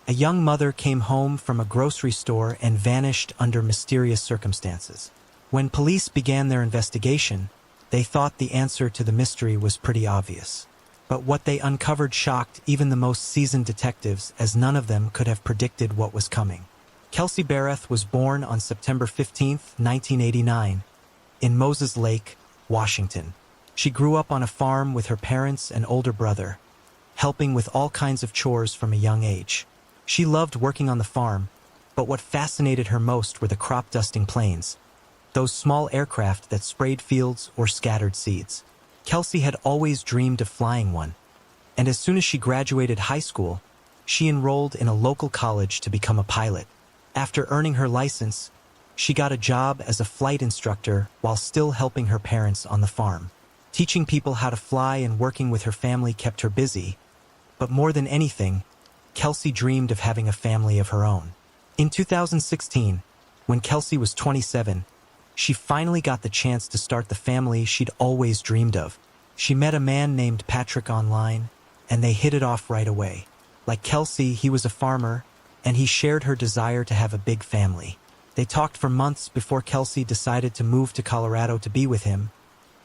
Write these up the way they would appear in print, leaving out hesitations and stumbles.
A young mother came home from a grocery store and vanished under mysterious circumstances. When police began their investigation, they thought the answer to the mystery was pretty obvious. But what they uncovered shocked even the most seasoned detectives, as none of them could have predicted what was coming. Kelsey Barrett was born on September 15, 1989, in Moses Lake, Washington. She grew up on a farm with her parents and older brother, helping with all kinds of chores from a young age. She loved working on the farm, but what fascinated her most were the crop-dusting planes, those small aircraft that sprayed fields or scattered seeds. Kelsey had always dreamed of flying one, and as soon as she graduated high school, she enrolled in a local college to become a pilot. After earning her license, she got a job as a flight instructor while still helping her parents on the farm. Teaching people how to fly and working with her family kept her busy, but more than anything, Kelsey dreamed of having a family of her own. In 2016, when Kelsey was 27, she finally got the chance to start the family she'd always dreamed of. She met a man named Patrick online, and they hit it off right away. Like Kelsey, he was a farmer, and he shared her desire to have a big family. They talked for months before Kelsey decided to move to Colorado to be with him,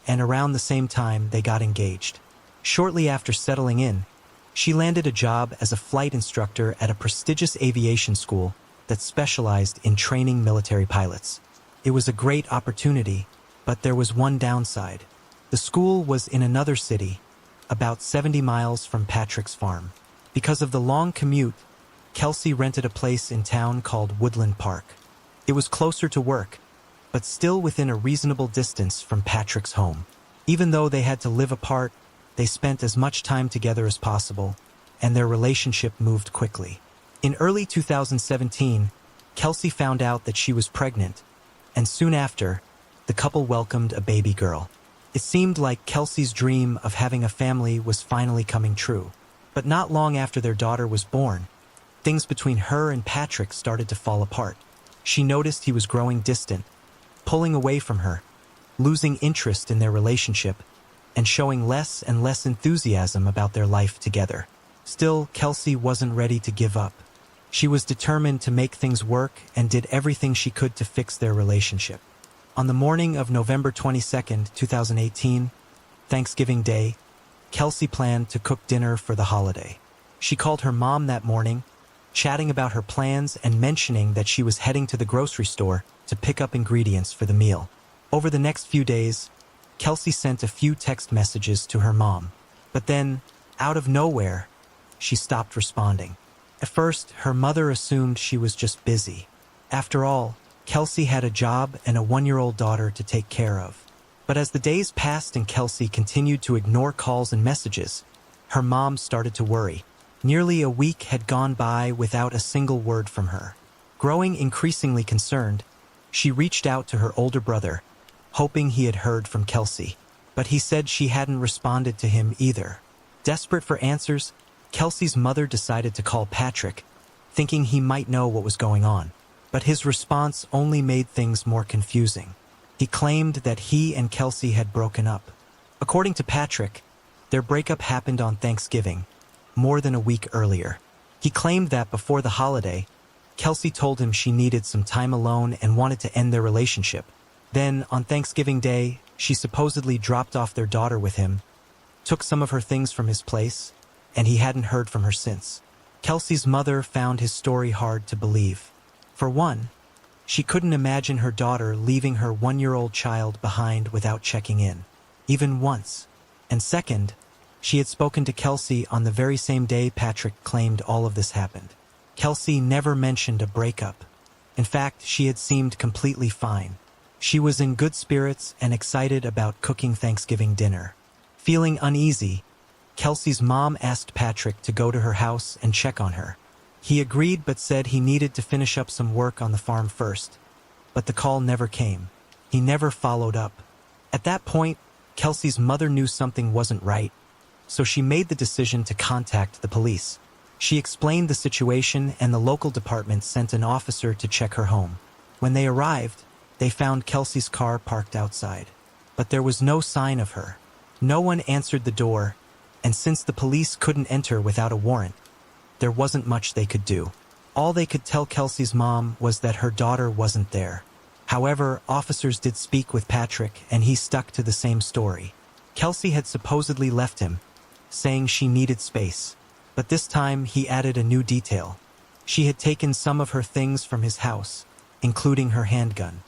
and around the same time they got engaged. Shortly after settling in, she landed a job as a flight instructor at a prestigious aviation school that specialized in training military pilots. It was a great opportunity, but there was one downside. The school was in another city, about 70 miles from Patrick's farm. Because of the long commute, Kelsey rented a place in town called Woodland Park. It was closer to work, but still within a reasonable distance from Patrick's home. Even though they had to live apart, they spent as much time together as possible, and their relationship moved quickly. In early 2017, Kelsey found out that she was pregnant, and soon after, the couple welcomed a baby girl. It seemed like Kelsey's dream of having a family was finally coming true. But not long after their daughter was born, things between her and Patrick started to fall apart. She noticed he was growing distant, pulling away from her, losing interest in their relationship, and showing less and less enthusiasm about their life together. Still, Kelsey wasn't ready to give up. She was determined to make things work and did everything she could to fix their relationship. On the morning of November 22, 2018, Thanksgiving Day, Kelsey planned to cook dinner for the holiday. She called her mom that morning, chatting about her plans and mentioning that she was heading to the grocery store to pick up ingredients for the meal. Over the next few days, Kelsey sent a few text messages to her mom, but then, out of nowhere, she stopped responding. At first, her mother assumed she was just busy. After all, Kelsey had a job and a 1-year-old daughter to take care of. But as the days passed and Kelsey continued to ignore calls and messages, her mom started to worry. Nearly a week had gone by without a single word from her. Growing increasingly concerned, she reached out to her older brother, hoping he had heard from Kelsey. But he said she hadn't responded to him either. Desperate for answers, Kelsey's mother decided to call Patrick, thinking he might know what was going on. But his response only made things more confusing. He claimed that he and Kelsey had broken up. According to Patrick, their breakup happened on Thanksgiving, more than a week earlier. He claimed that before the holiday, Kelsey told him she needed some time alone and wanted to end their relationship. Then, on Thanksgiving Day, she supposedly dropped off their daughter with him, took some of her things from his place, and he hadn't heard from her since. Kelsey's mother found his story hard to believe. For one, she couldn't imagine her daughter leaving her 1-year-old child behind without checking in, even once. And second, she had spoken to Kelsey on the very same day Patrick claimed all of this happened. Kelsey never mentioned a breakup. In fact, she had seemed completely fine. She was in good spirits and excited about cooking Thanksgiving dinner. Feeling uneasy, Kelsey's mom asked Patrick to go to her house and check on her. He agreed but said he needed to finish up some work on the farm first. But the call never came. He never followed up. At that point, Kelsey's mother knew something wasn't right, so she made the decision to contact the police. She explained the situation and the local department sent an officer to check her home. When they arrived, they found Kelsey's car parked outside. But there was no sign of her. No one answered the door, and since the police couldn't enter without a warrant, there wasn't much they could do. All they could tell Kelsey's mom was that her daughter wasn't there. However, officers did speak with Patrick, and he stuck to the same story. Kelsey had supposedly left him, saying she needed space. But this time, he added a new detail. She had taken some of her things from his house, including her handgun.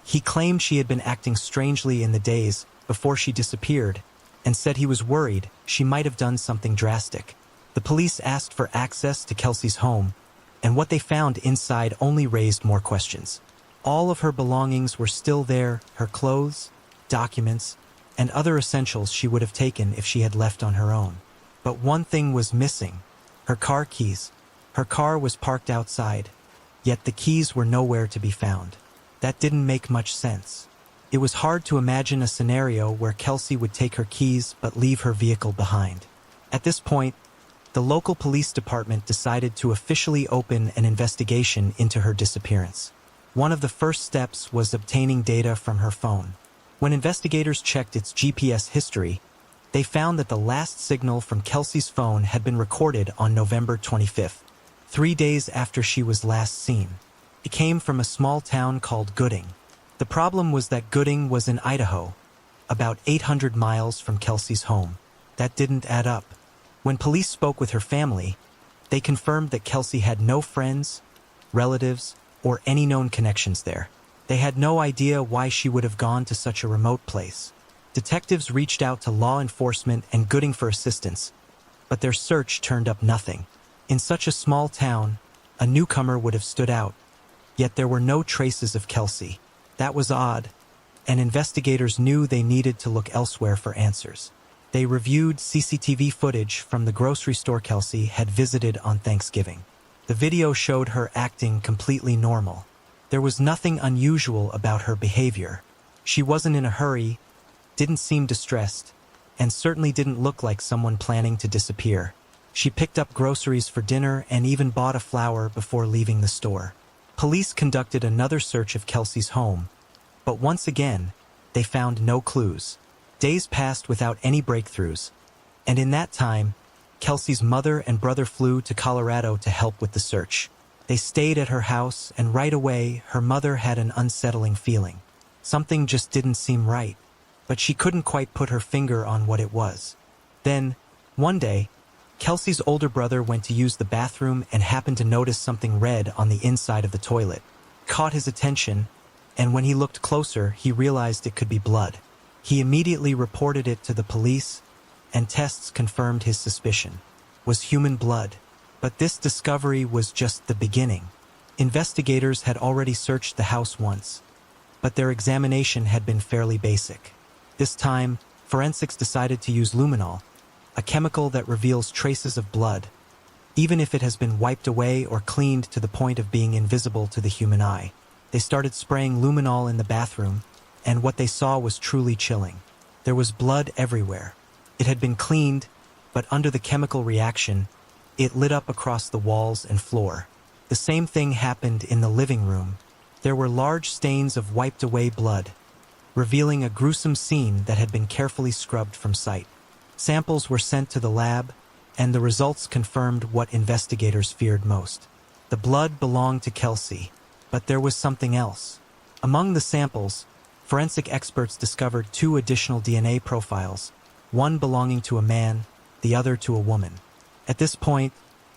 He claimed she had been acting strangely in the days before she disappeared, and said he was worried she might have done something drastic. The police asked for access to Kelsey's home, and what they found inside only raised more questions. All of her belongings were still there, her clothes, documents, and other essentials she would have taken if she had left on her own. But one thing was missing: her car keys. Her car was parked outside, yet the keys were nowhere to be found. That didn't make much sense. It was hard to imagine a scenario where Kelsey would take her keys but leave her vehicle behind. At this point, the local police department decided to officially open an investigation into her disappearance. One of the first steps was obtaining data from her phone. When investigators checked its GPS history, they found that the last signal from Kelsey's phone had been recorded on November 25th, 3 days after she was last seen. It came from a small town called Gooding. The problem was that Gooding was in Idaho, about 800 miles from Kelsey's home. That didn't add up. When police spoke with her family, they confirmed that Kelsey had no friends, relatives, or any known connections there. They had no idea why she would have gone to such a remote place. Detectives reached out to law enforcement and Gooding for assistance, but their search turned up nothing. In such a small town, a newcomer would have stood out, yet there were no traces of Kelsey. That was odd, and investigators knew they needed to look elsewhere for answers. They reviewed CCTV footage from the grocery store Kelsey had visited on Thanksgiving. The video showed her acting completely normal. There was nothing unusual about her behavior. She wasn't in a hurry, didn't seem distressed, and certainly didn't look like someone planning to disappear. She picked up groceries for dinner and even bought a flower before leaving the store. Police conducted another search of Kelsey's home, but once again, they found no clues. Days passed without any breakthroughs, and in that time, Kelsey's mother and brother flew to Colorado to help with the search. They stayed at her house, and right away, her mother had an unsettling feeling. Something just didn't seem right, but she couldn't quite put her finger on what it was. Then, one day, Kelsey's older brother went to use the bathroom and happened to notice something red on the inside of the toilet. Caught his attention, and when he looked closer, he realized it could be blood. He immediately reported it to the police, and tests confirmed his suspicion. Was human blood. But this discovery was just the beginning. Investigators had already searched the house once, but their examination had been fairly basic. This time, forensics decided to use luminol, a chemical that reveals traces of blood, even if it has been wiped away or cleaned to the point of being invisible to the human eye. They started spraying luminol in the bathroom, and what they saw was truly chilling. There was blood everywhere. It had been cleaned, but under the chemical reaction, it lit up across the walls and floor. The same thing happened in the living room. There were large stains of wiped away blood, revealing a gruesome scene that had been carefully scrubbed from sight. Samples were sent to the lab, and the results confirmed what investigators feared most. The blood belonged to Kelsey, but there was something else. Among the samples, forensic experts discovered 2 additional DNA profiles, one belonging to a man, the other to a woman. At this point,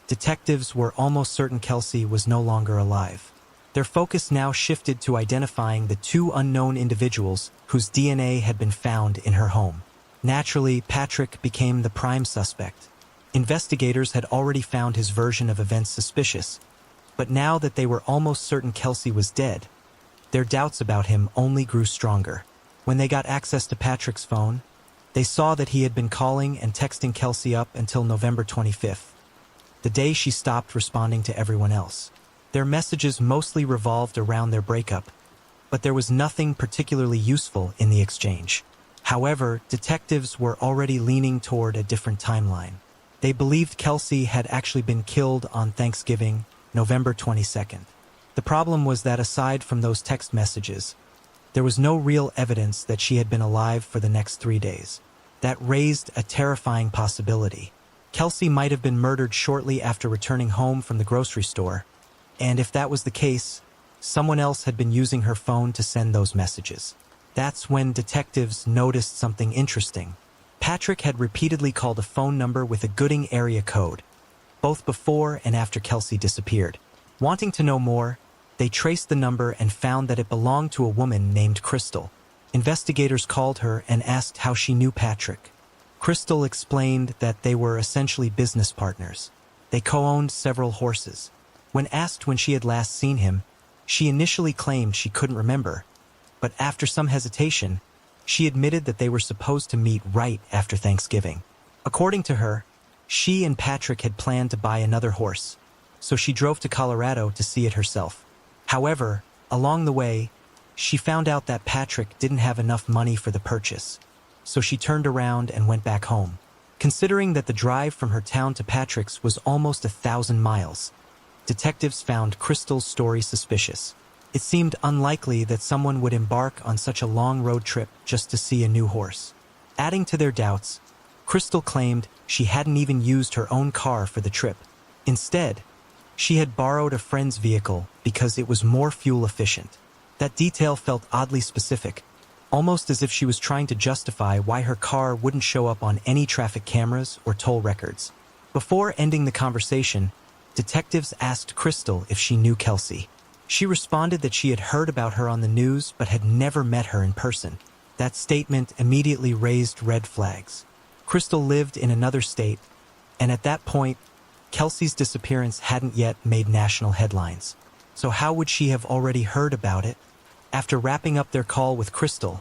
detectives were almost certain Kelsey was no longer alive. Their focus now shifted to identifying the 2 unknown individuals whose DNA had been found in her home. Naturally, Patrick became the prime suspect. Investigators had already found his version of events suspicious, but now that they were almost certain Kelsey was dead, their doubts about him only grew stronger. When they got access to Patrick's phone, they saw that he had been calling and texting Kelsey up until November 25th, the day she stopped responding to everyone else. Their messages mostly revolved around their breakup, but there was nothing particularly useful in the exchange. However, detectives were already leaning toward a different timeline. They believed Kelsey had actually been killed on Thanksgiving, November 22nd. The problem was that aside from those text messages, there was no real evidence that she had been alive for the next 3 days. That raised a terrifying possibility. Kelsey might have been murdered shortly after returning home from the grocery store, and if that was the case, someone else had been using her phone to send those messages. That's when detectives noticed something interesting. Patrick had repeatedly called a phone number with a Gooding area code, both before and after Kelsey disappeared. Wanting to know more, they traced the number and found that it belonged to a woman named Crystal. Investigators called her and asked how she knew Patrick. Crystal explained that they were essentially business partners. They co-owned several horses. When asked when she had last seen him, she initially claimed she couldn't remember, but after some hesitation, she admitted that they were supposed to meet right after Thanksgiving. According to her, she and Patrick had planned to buy another horse, so she drove to Colorado to see it herself. However, along the way, she found out that Patrick didn't have enough money for the purchase, so she turned around and went back home. Considering that the drive from her town to Patrick's was almost 1,000 miles, detectives found Crystal's story suspicious. It seemed unlikely that someone would embark on such a long road trip just to see a new horse. Adding to their doubts, Crystal claimed she hadn't even used her own car for the trip. Instead, she had borrowed a friend's vehicle because it was more fuel efficient. That detail felt oddly specific, almost as if she was trying to justify why her car wouldn't show up on any traffic cameras or toll records. Before ending the conversation, detectives asked Crystal if she knew Kelsey. She responded that she had heard about her on the news but had never met her in person. That statement immediately raised red flags. Crystal lived in another state, and at that point, Kelsey's disappearance hadn't yet made national headlines. So how would she have already heard about it? After wrapping up their call with Crystal,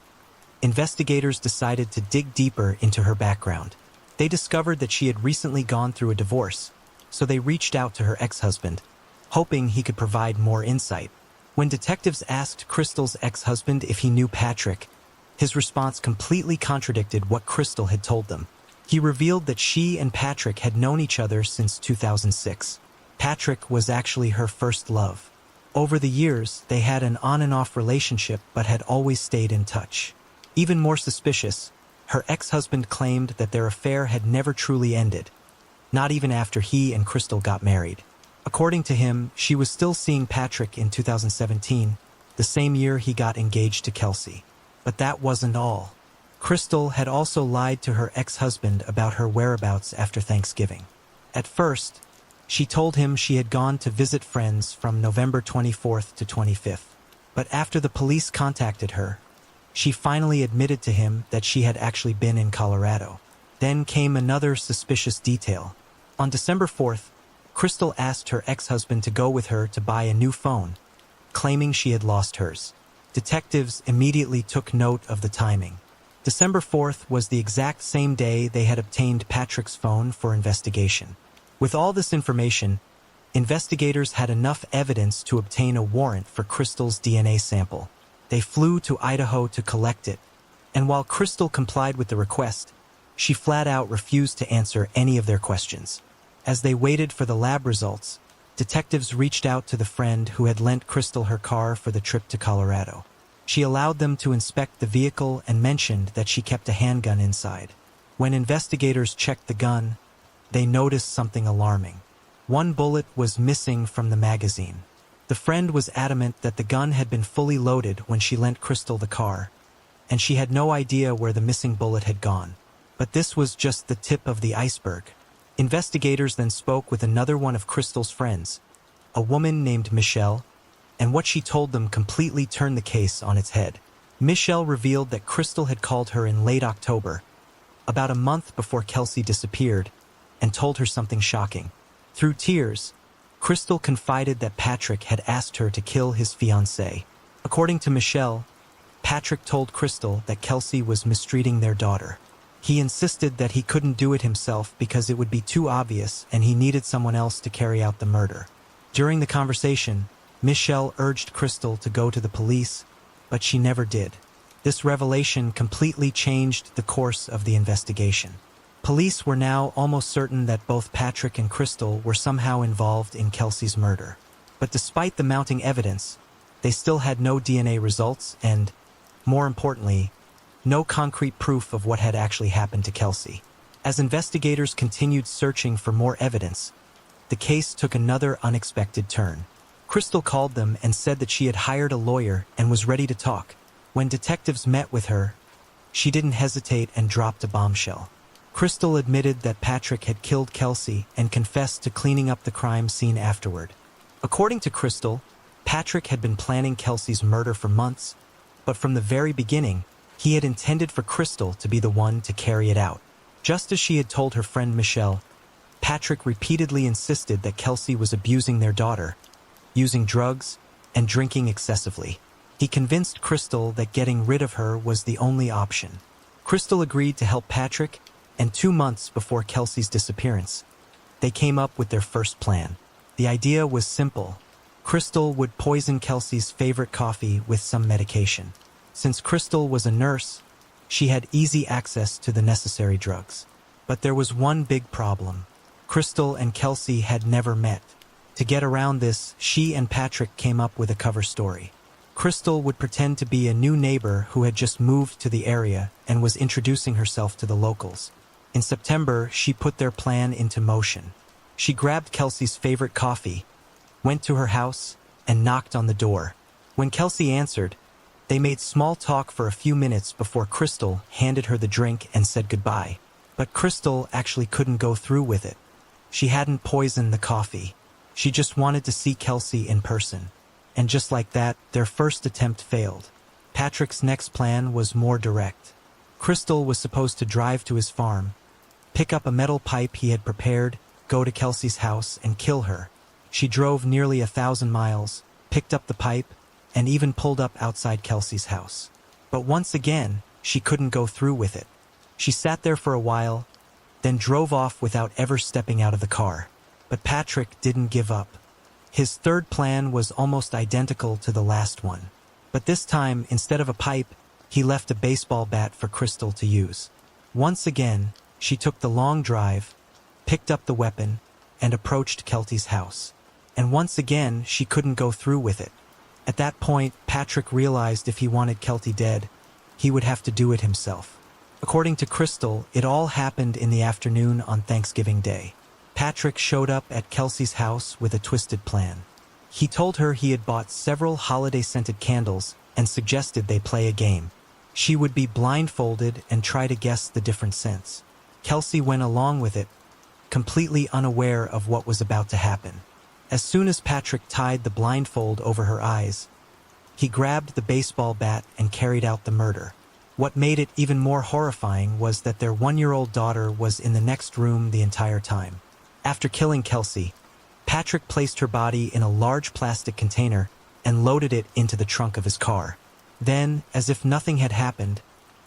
investigators decided to dig deeper into her background. They discovered that she had recently gone through a divorce, so they reached out to her ex-husband, hoping he could provide more insight. When detectives asked Crystal's ex-husband if he knew Patrick, his response completely contradicted what Crystal had told them. He revealed that she and Patrick had known each other since 2006. Patrick was actually her first love. Over the years, they had an on-and-off relationship but had always stayed in touch. Even more suspicious, her ex-husband claimed that their affair had never truly ended, not even after he and Crystal got married. According to him, she was still seeing Patrick in 2017, the same year he got engaged to Kelsey. But that wasn't all. Crystal had also lied to her ex-husband about her whereabouts after Thanksgiving. At first, she told him she had gone to visit friends from November 24th to 25th. But after the police contacted her, she finally admitted to him that she had actually been in Colorado. Then came another suspicious detail. On December 4th, Crystal asked her ex-husband to go with her to buy a new phone, claiming she had lost hers. Detectives immediately took note of the timing. December 4th was the exact same day they had obtained Patrick's phone for investigation. With all this information, investigators had enough evidence to obtain a warrant for Crystal's DNA sample. They flew to Idaho to collect it, and while Crystal complied with the request, she flat out refused to answer any of their questions. As they waited for the lab results, detectives reached out to the friend who had lent Crystal her car for the trip to Colorado. She allowed them to inspect the vehicle and mentioned that she kept a handgun inside. When investigators checked the gun, they noticed something alarming. One bullet was missing from the magazine. The friend was adamant that the gun had been fully loaded when she lent Crystal the car, and she had no idea where the missing bullet had gone. But this was just the tip of the iceberg. Investigators then spoke with another one of Crystal's friends, a woman named Michelle, and what she told them completely turned the case on its head. Michelle revealed that Crystal had called her in late October, about a month before Kelsey disappeared, and told her something shocking. Through tears, Crystal confided that Patrick had asked her to kill his fiancée. According to Michelle, Patrick told Crystal that Kelsey was mistreating their daughter. He insisted that he couldn't do it himself because it would be too obvious and he needed someone else to carry out the murder. During the conversation, Michelle urged Crystal to go to the police, but she never did. This revelation completely changed the course of the investigation. Police were now almost certain that both Patrick and Crystal were somehow involved in Kelsey's murder. But despite the mounting evidence, they still had no DNA results and, more importantly, no concrete proof of what had actually happened to Kelsey. As investigators continued searching for more evidence, the case took another unexpected turn. Crystal called them and said that she had hired a lawyer and was ready to talk. When detectives met with her, she didn't hesitate and dropped a bombshell. Crystal admitted that Patrick had killed Kelsey and confessed to cleaning up the crime scene afterward. According to Crystal, Patrick had been planning Kelsey's murder for months, but from the very beginning, he had intended for Crystal to be the one to carry it out. Just as she had told her friend Michelle, Patrick repeatedly insisted that Kelsey was abusing their daughter, using drugs, and drinking excessively. He convinced Crystal that getting rid of her was the only option. Crystal agreed to help Patrick, and 2 months before Kelsey's disappearance, they came up with their first plan. The idea was simple. Crystal would poison Kelsey's favorite coffee with some medication. Since Crystal was a nurse, she had easy access to the necessary drugs. But there was one big problem. Crystal and Kelsey had never met. To get around this, she and Patrick came up with a cover story. Crystal would pretend to be a new neighbor who had just moved to the area and was introducing herself to the locals. In September, she put their plan into motion. She grabbed Kelsey's favorite coffee, went to her house, and knocked on the door. When Kelsey answered, they made small talk for a few minutes before Crystal handed her the drink and said goodbye. But Crystal actually couldn't go through with it. She hadn't poisoned the coffee. She just wanted to see Kelsey in person. And just like that, their first attempt failed. Patrick's next plan was more direct. Crystal was supposed to drive to his farm, pick up a metal pipe he had prepared, go to Kelsey's house, and kill her. She drove nearly 1,000 miles, picked up the pipe, and even pulled up outside Kelsey's house. But once again, she couldn't go through with it. She sat there for a while, then drove off without ever stepping out of the car. But Patrick didn't give up. His third plan was almost identical to the last one. But this time, instead of a pipe, he left a baseball bat for Crystal to use. Once again, she took the long drive, picked up the weapon, and approached Kelsey's house. And once again, she couldn't go through with it. At that point, Patrick realized if he wanted Kelsey dead, he would have to do it himself. According to Crystal, it all happened in the afternoon on Thanksgiving Day. Patrick showed up at Kelsey's house with a twisted plan. He told her he had bought several holiday-scented candles and suggested they play a game. She would be blindfolded and try to guess the different scents. Kelsey went along with it, completely unaware of what was about to happen. As soon as Patrick tied the blindfold over her eyes, he grabbed the baseball bat and carried out the murder. What made it even more horrifying was that their 1-year-old daughter was in the next room the entire time. After killing Kelsey, Patrick placed her body in a large plastic container and loaded it into the trunk of his car. Then, as if nothing had happened,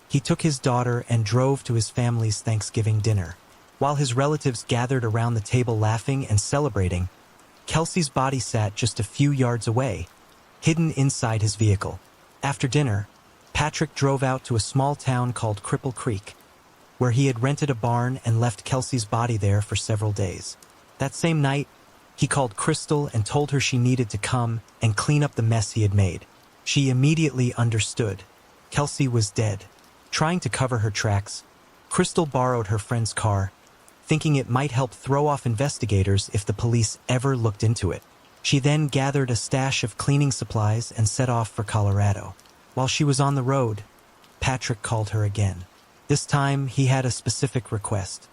he took his daughter and drove to his family's Thanksgiving dinner. While his relatives gathered around the table laughing and celebrating, Kelsey's body sat just a few yards away, hidden inside his vehicle. After dinner, Patrick drove out to a small town called Cripple Creek, where he had rented a barn and left Kelsey's body there for several days. That same night, he called Crystal and told her she needed to come and clean up the mess he had made. She immediately understood. Kelsey was dead. Trying to cover her tracks, Crystal borrowed her friend's car, thinking it might help throw off investigators if the police ever looked into it. She then gathered a stash of cleaning supplies and set off for Colorado. While she was on the road, Patrick called her again. This time, he had a specific request.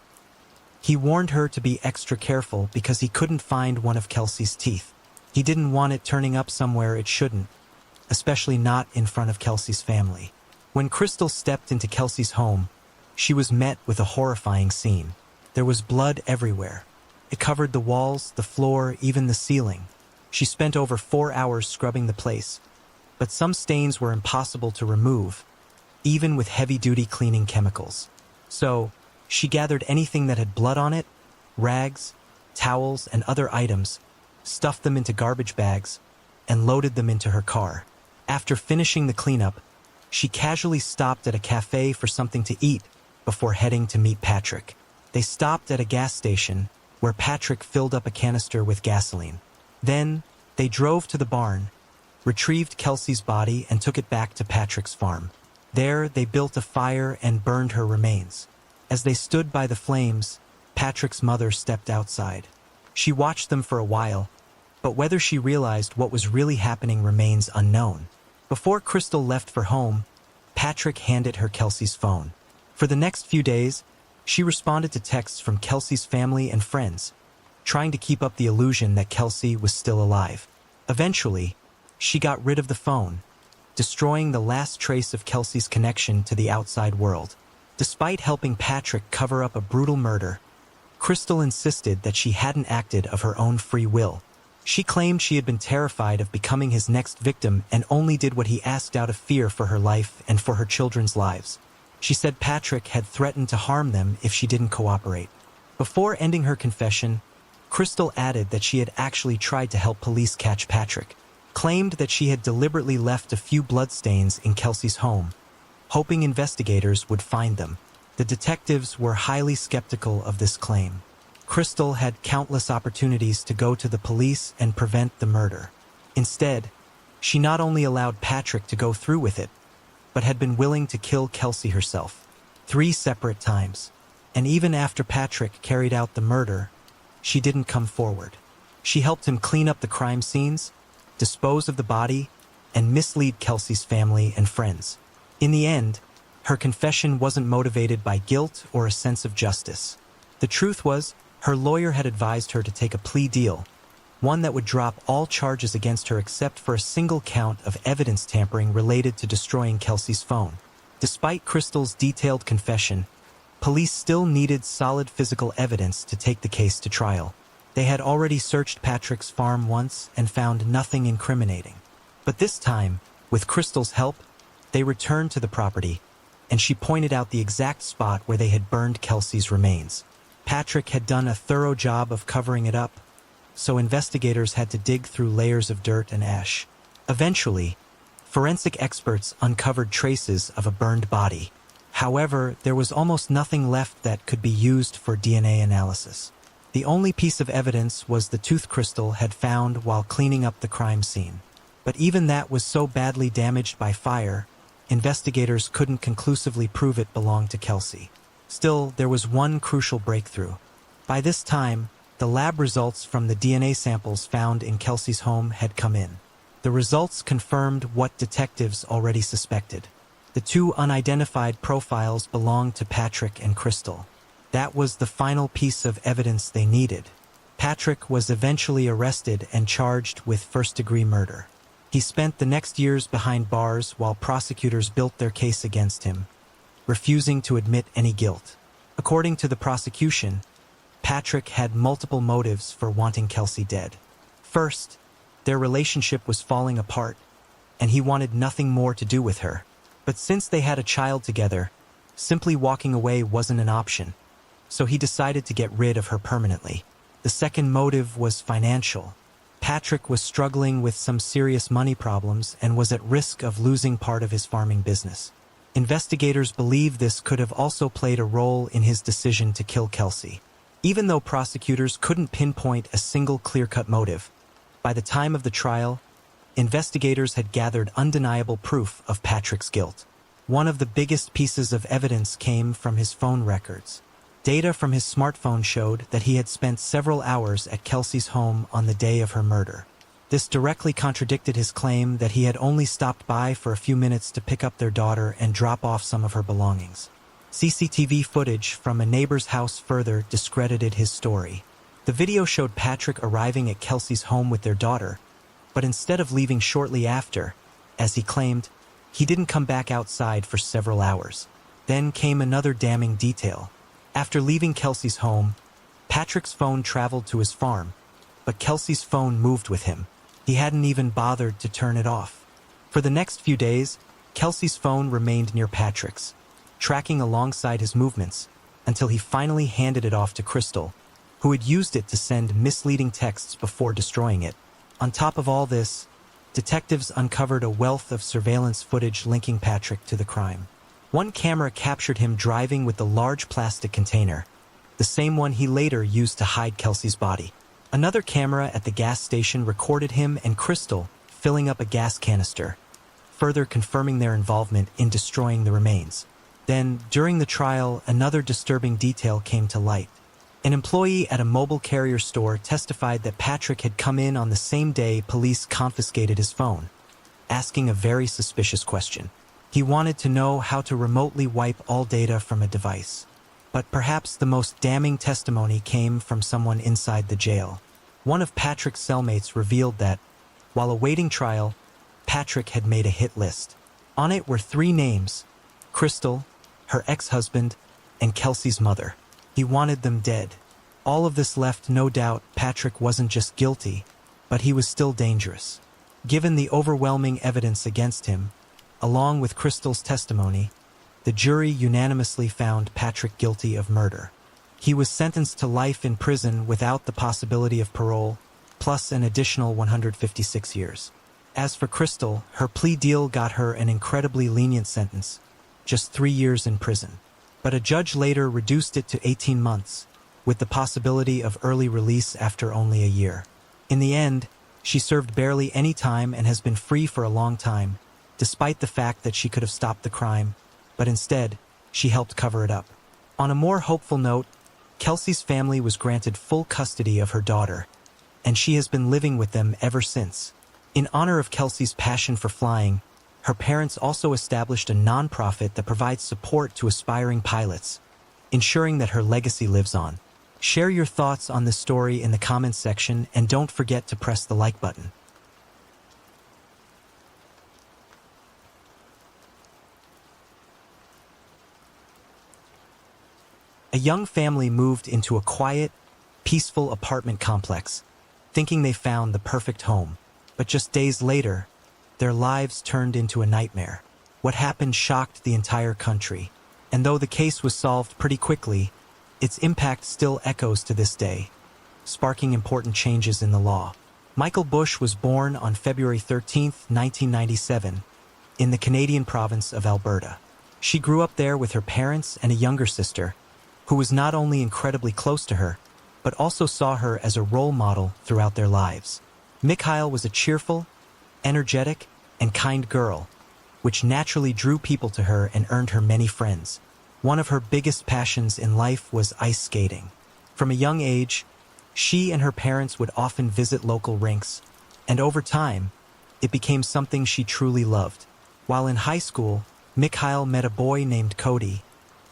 He warned her to be extra careful because he couldn't find one of Kelsey's teeth. He didn't want it turning up somewhere it shouldn't, especially not in front of Kelsey's family. When Crystal stepped into Kelsey's home, she was met with a horrifying scene. There was blood everywhere. It covered the walls, the floor, even the ceiling. She spent over 4 hours scrubbing the place, but some stains were impossible to remove, even with heavy-duty cleaning chemicals. So, she gathered anything that had blood on it, rags, towels, and other items, stuffed them into garbage bags, and loaded them into her car. After finishing the cleanup, she casually stopped at a cafe for something to eat before heading to meet Patrick. They stopped at a gas station where Patrick filled up a canister with gasoline. Then, they drove to the barn, retrieved Kelsey's body, and took it back to Patrick's farm. There, they built a fire and burned her remains. As they stood by the flames, Patrick's mother stepped outside. She watched them for a while, but whether she realized what was really happening remains unknown. Before Crystal left for home, Patrick handed her Kelsey's phone. For the next few days, she responded to texts from Kelsey's family and friends, trying to keep up the illusion that Kelsey was still alive. Eventually, she got rid of the phone, destroying the last trace of Kelsey's connection to the outside world. Despite helping Patrick cover up a brutal murder, Crystal insisted that she hadn't acted of her own free will. She claimed she had been terrified of becoming his next victim and only did what he asked out of fear for her life and for her children's lives. She said Patrick had threatened to harm them if she didn't cooperate. Before ending her confession, Crystal added that she had actually tried to help police catch Patrick, claimed that she had deliberately left a few bloodstains in Kelsey's home, hoping investigators would find them. The detectives were highly skeptical of this claim. Crystal had countless opportunities to go to the police and prevent the murder. Instead, she not only allowed Patrick to go through with it, but had been willing to kill Kelsey herself 3 separate times. And even after Patrick carried out the murder, she didn't come forward. She helped him clean up the crime scenes, dispose of the body, and mislead Kelsey's family and friends. In the end, her confession wasn't motivated by guilt or a sense of justice. The truth was, her lawyer had advised her to take a plea deal, one that would drop all charges against her except for a single count of evidence tampering related to destroying Kelsey's phone. Despite Crystal's detailed confession, police still needed solid physical evidence to take the case to trial. They had already searched Patrick's farm once and found nothing incriminating. But this time, with Crystal's help, they returned to the property, and she pointed out the exact spot where they had burned Kelsey's remains. Patrick had done a thorough job of covering it up, so investigators had to dig through layers of dirt and ash. Eventually, forensic experts uncovered traces of a burned body. However, there was almost nothing left that could be used for DNA analysis. The only piece of evidence was the tooth Crystal had found while cleaning up the crime scene. But even that was so badly damaged by fire, investigators couldn't conclusively prove it belonged to Kelsey. Still, there was one crucial breakthrough. By this time, the lab results from the DNA samples found in Kelsey's home had come in. The results confirmed what detectives already suspected. The 2 unidentified profiles belonged to Patrick and Crystal. That was the final piece of evidence they needed. Patrick was eventually arrested and charged with first-degree murder. He spent the next years behind bars while prosecutors built their case against him, refusing to admit any guilt. According to the prosecution, Patrick had multiple motives for wanting Kelsey dead. First, their relationship was falling apart, and he wanted nothing more to do with her. But since they had a child together, simply walking away wasn't an option, so he decided to get rid of her permanently. The second motive was financial. Patrick was struggling with some serious money problems and was at risk of losing part of his farming business. Investigators believe this could have also played a role in his decision to kill Kelsey. Even though prosecutors couldn't pinpoint a single clear-cut motive, by the time of the trial, investigators had gathered undeniable proof of Patrick's guilt. One of the biggest pieces of evidence came from his phone records. Data from his smartphone showed that he had spent several hours at Kelsey's home on the day of her murder. This directly contradicted his claim that he had only stopped by for a few minutes to pick up their daughter and drop off some of her belongings. CCTV footage from a neighbor's house further discredited his story. The video showed Patrick arriving at Kelsey's home with their daughter, but instead of leaving shortly after, as he claimed, he didn't come back outside for several hours. Then came another damning detail. After leaving Kelsey's home, Patrick's phone traveled to his farm, but Kelsey's phone moved with him. He hadn't even bothered to turn it off. For the next few days, Kelsey's phone remained near Patrick's, tracking alongside his movements, until he finally handed it off to Crystal, who had used it to send misleading texts before destroying it. On top of all this, detectives uncovered a wealth of surveillance footage linking Patrick to the crime. One camera captured him driving with the large plastic container, the same one he later used to hide Kelsey's body. Another camera at the gas station recorded him and Crystal filling up a gas canister, further confirming their involvement in destroying the remains. Then, during the trial, another disturbing detail came to light. An employee at a mobile carrier store testified that Patrick had come in on the same day police confiscated his phone, asking a very suspicious question. He wanted to know how to remotely wipe all data from a device. But perhaps the most damning testimony came from someone inside the jail. One of Patrick's cellmates revealed that, while awaiting trial, Patrick had made a hit list. On it were 3 names: Crystal, her ex-husband, and Kelsey's mother. He wanted them dead. All of this left no doubt Patrick wasn't just guilty, but he was still dangerous. Given the overwhelming evidence against him, along with Crystal's testimony, the jury unanimously found Patrick guilty of murder. He was sentenced to life in prison without the possibility of parole, plus an additional 156 years. As for Crystal, her plea deal got her an incredibly lenient sentence, just 3 years in prison. But a judge later reduced it to 18 months, with the possibility of early release after only a year. In the end, she served barely any time and has been free for a long time, despite the fact that she could have stopped the crime, but instead, she helped cover it up. On a more hopeful note, Kelsey's family was granted full custody of her daughter, and she has been living with them ever since. In honor of Kelsey's passion for flying, her parents also established a nonprofit that provides support to aspiring pilots, ensuring that her legacy lives on. Share your thoughts on this story in the comments section and don't forget to press the like button. A young family moved into a quiet, peaceful apartment complex, thinking they found the perfect home. But just days later, their lives turned into a nightmare. What happened shocked the entire country, and though the case was solved pretty quickly, its impact still echoes to this day, sparking important changes in the law. Michael Bush was born on February 13, 1997, in the Canadian province of Alberta. She grew up there with her parents and a younger sister, who was not only incredibly close to her, but also saw her as a role model throughout their lives. Mikhail was a cheerful, energetic, and kind girl, which naturally drew people to her and earned her many friends. One of her biggest passions in life was ice skating. From a young age, she and her parents would often visit local rinks, and over time, it became something she truly loved. While in high school, Mikhail met a boy named Cody,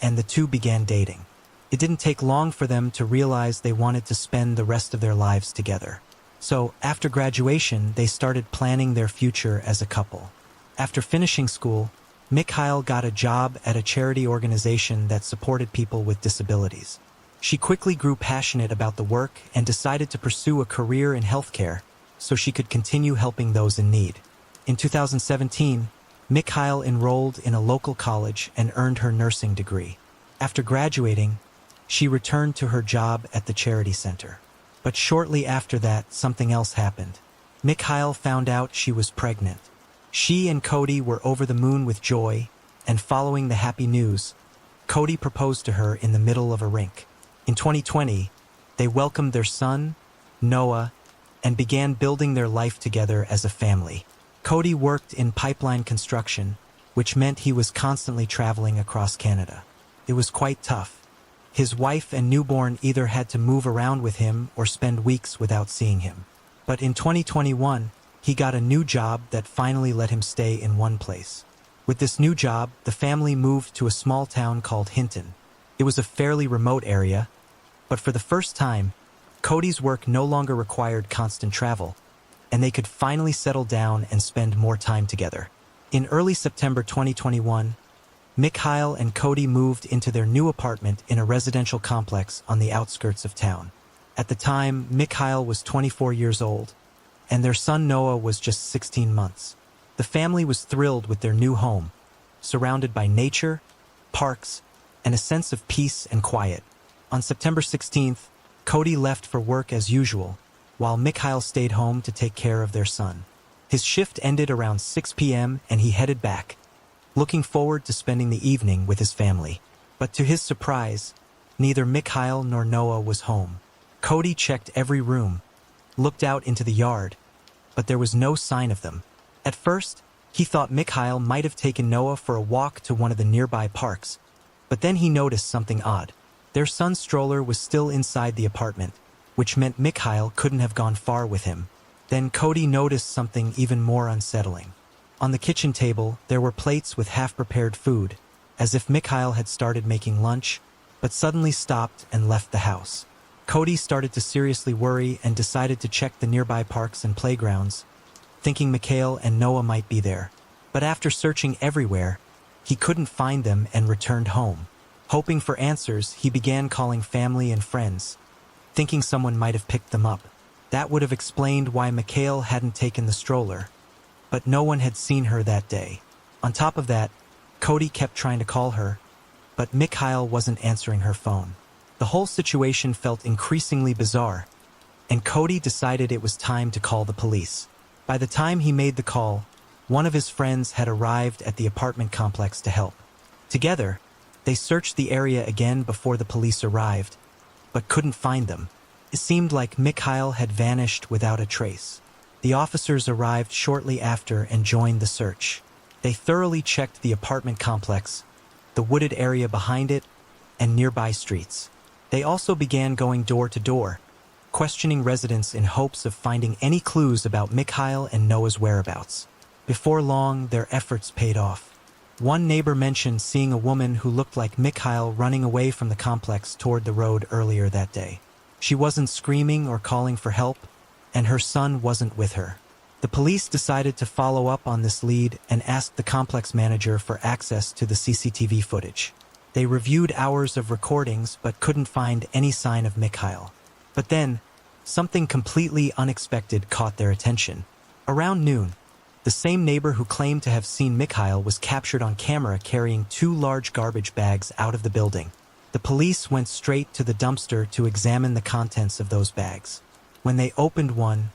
and the two began dating. It didn't take long for them to realize they wanted to spend the rest of their lives together. So, after graduation, they started planning their future as a couple. After finishing school, Mikhail got a job at a charity organization that supported people with disabilities. She quickly grew passionate about the work and decided to pursue a career in healthcare so she could continue helping those in need. In 2017, Mikhail enrolled in a local college and earned her nursing degree. After graduating, she returned to her job at the charity center. But shortly after that, something else happened. Mikhail found out she was pregnant. She and Cody were over the moon with joy, and following the happy news, Cody proposed to her in the middle of a rink. In 2020, they welcomed their son, Noah, and began building their life together as a family. Cody worked in pipeline construction, which meant he was constantly traveling across Canada. It was quite tough. His wife and newborn either had to move around with him or spend weeks without seeing him. But in 2021, he got a new job that finally let him stay in one place. With this new job, the family moved to a small town called Hinton. It was a fairly remote area, but for the first time, Cody's work no longer required constant travel, and they could finally settle down and spend more time together. In early September 2021, Mikhail and Cody moved into their new apartment in a residential complex on the outskirts of town. At the time, Mikhail was 24 years old, and their son Noah was just 16 months. The family was thrilled with their new home, surrounded by nature, parks, and a sense of peace and quiet. On September 16th, Cody left for work as usual, while Mikhail stayed home to take care of their son. His shift ended around 6 p.m. and he headed back, looking forward to spending the evening with his family. But to his surprise, neither Mikhail nor Noah was home. Cody checked every room, looked out into the yard, but there was no sign of them. At first, He thought Mikhail might have taken Noah for a walk to one of the nearby parks, but then he noticed something odd. Their son's stroller was still inside the apartment, which meant Mikhail couldn't have gone far with him. Then Cody noticed something even more unsettling. On the kitchen table, there were plates with half-prepared food, as if Mikhail had started making lunch, but suddenly stopped and left the house. Cody started to seriously worry and decided to check the nearby parks and playgrounds, thinking Mikhail and Noah might be there. But after searching everywhere, he couldn't find them and returned home. Hoping for answers, he began calling family and friends, thinking someone might have picked them up. That would have explained why Mikhail hadn't taken the stroller, but no one had seen her that day. On top of that, Cody kept trying to call her, but Mikhail wasn't answering her phone. The whole situation felt increasingly bizarre, and Cody decided it was time to call the police. By the time he made the call, one of his friends had arrived at the apartment complex to help. Together, they searched the area again before the police arrived, but couldn't find them. It seemed like Mikhail had vanished without a trace. The officers arrived shortly after and joined the search. They thoroughly checked the apartment complex, the wooded area behind it, and nearby streets. They also began going door to door, questioning residents in hopes of finding any clues about Mikhail and Noah's whereabouts. Before long, their efforts paid off. One neighbor mentioned seeing a woman who looked like Mikhail running away from the complex toward the road earlier that day. She wasn't screaming or calling for help, and her son wasn't with her. The police decided to follow up on this lead and asked the complex manager for access to the CCTV footage. They reviewed hours of recordings but couldn't find any sign of Mikhail. But then, something completely unexpected caught their attention. Around noon, the same neighbor who claimed to have seen Mikhail was captured on camera carrying 2 large garbage bags out of the building. The police went straight to the dumpster to examine the contents of those bags. When they opened one,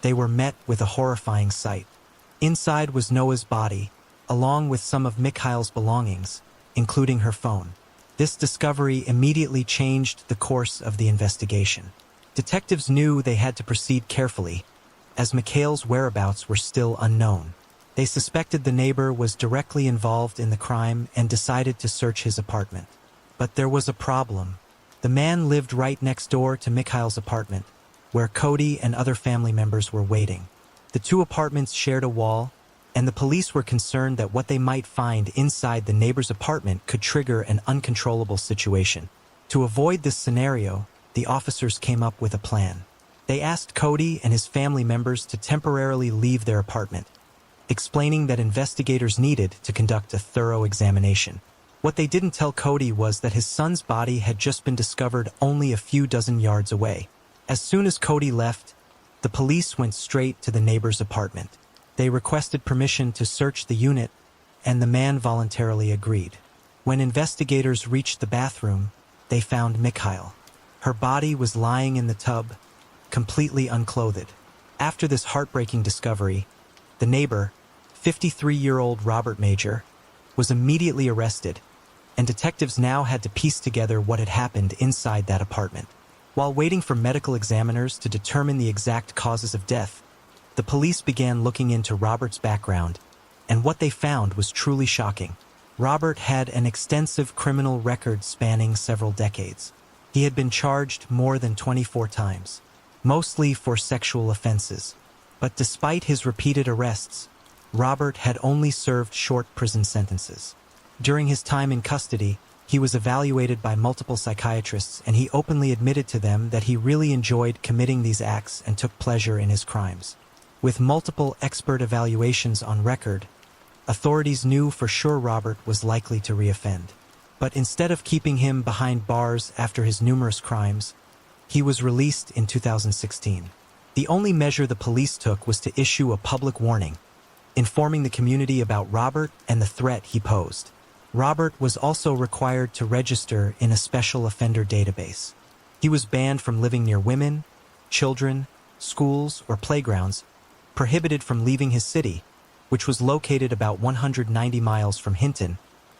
they were met with a horrifying sight. Inside was Noah's body, along with some of Mikhail's belongings, including her phone. This discovery immediately changed the course of the investigation. Detectives knew they had to proceed carefully, as Mikhail's whereabouts were still unknown. They suspected the neighbor was directly involved in the crime and decided to search his apartment. But there was a problem. The man lived right next door to Mikhail's apartment, where Cody and other family members were waiting. The 2 apartments shared a wall, and the police were concerned that what they might find inside the neighbor's apartment could trigger an uncontrollable situation. To avoid this scenario, the officers came up with a plan. They asked Cody and his family members to temporarily leave their apartment, explaining that investigators needed to conduct a thorough examination. What they didn't tell Cody was that his son's body had just been discovered only a few dozen yards away. As soon as Cody left, the police went straight to the neighbor's apartment. They requested permission to search the unit, and the man voluntarily agreed. When investigators reached the bathroom, they found Mikhail. Her body was lying in the tub, completely unclothed. After this heartbreaking discovery, the neighbor, 53-year-old Robert Major, was immediately arrested, and detectives now had to piece together what had happened inside that apartment. While waiting for medical examiners to determine the exact causes of death, the police began looking into Robert's background, and what they found was truly shocking. Robert had an extensive criminal record spanning several decades. He had been charged more than 24 times, mostly for sexual offenses. But despite his repeated arrests, Robert had only served short prison sentences. During his time in custody, he was evaluated by multiple psychiatrists, and he openly admitted to them that he really enjoyed committing these acts and took pleasure in his crimes. With multiple expert evaluations on record, authorities knew for sure Robert was likely to reoffend. But instead of keeping him behind bars after his numerous crimes, he was released in 2016. The only measure the police took was to issue a public warning, informing the community about Robert and the threat he posed. Robert was also required to register in a special offender database. He was banned from living near women, children, schools, or playgrounds, prohibited from leaving his city, which was located about 190 miles from Hinton,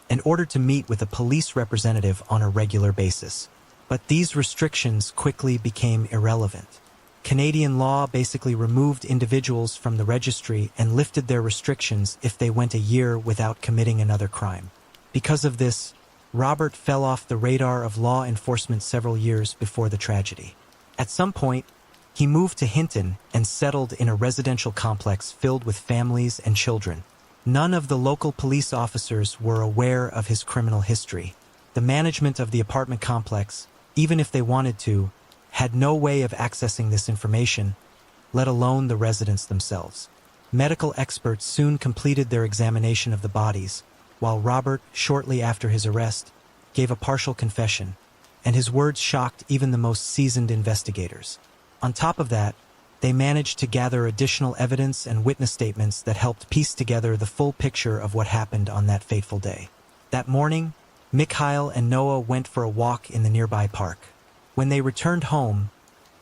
and ordered to meet with a police representative on a regular basis. But these restrictions quickly became irrelevant. Canadian law basically removed individuals from the registry and lifted their restrictions if they went a year without committing another crime. Because of this, Robert fell off the radar of law enforcement several years before the tragedy. At some point, he moved to Hinton and settled in a residential complex filled with families and children. None of the local police officers were aware of his criminal history. The management of the apartment complex, even if they wanted to, had no way of accessing this information, let alone the residents themselves. Medical experts soon completed their examination of the bodies, while Robert, shortly after his arrest, gave a partial confession, and his words shocked even the most seasoned investigators. On top of that, they managed to gather additional evidence and witness statements that helped piece together the full picture of what happened on that fateful day. That morning, Mikhail and Noah went for a walk in the nearby park. When they returned home,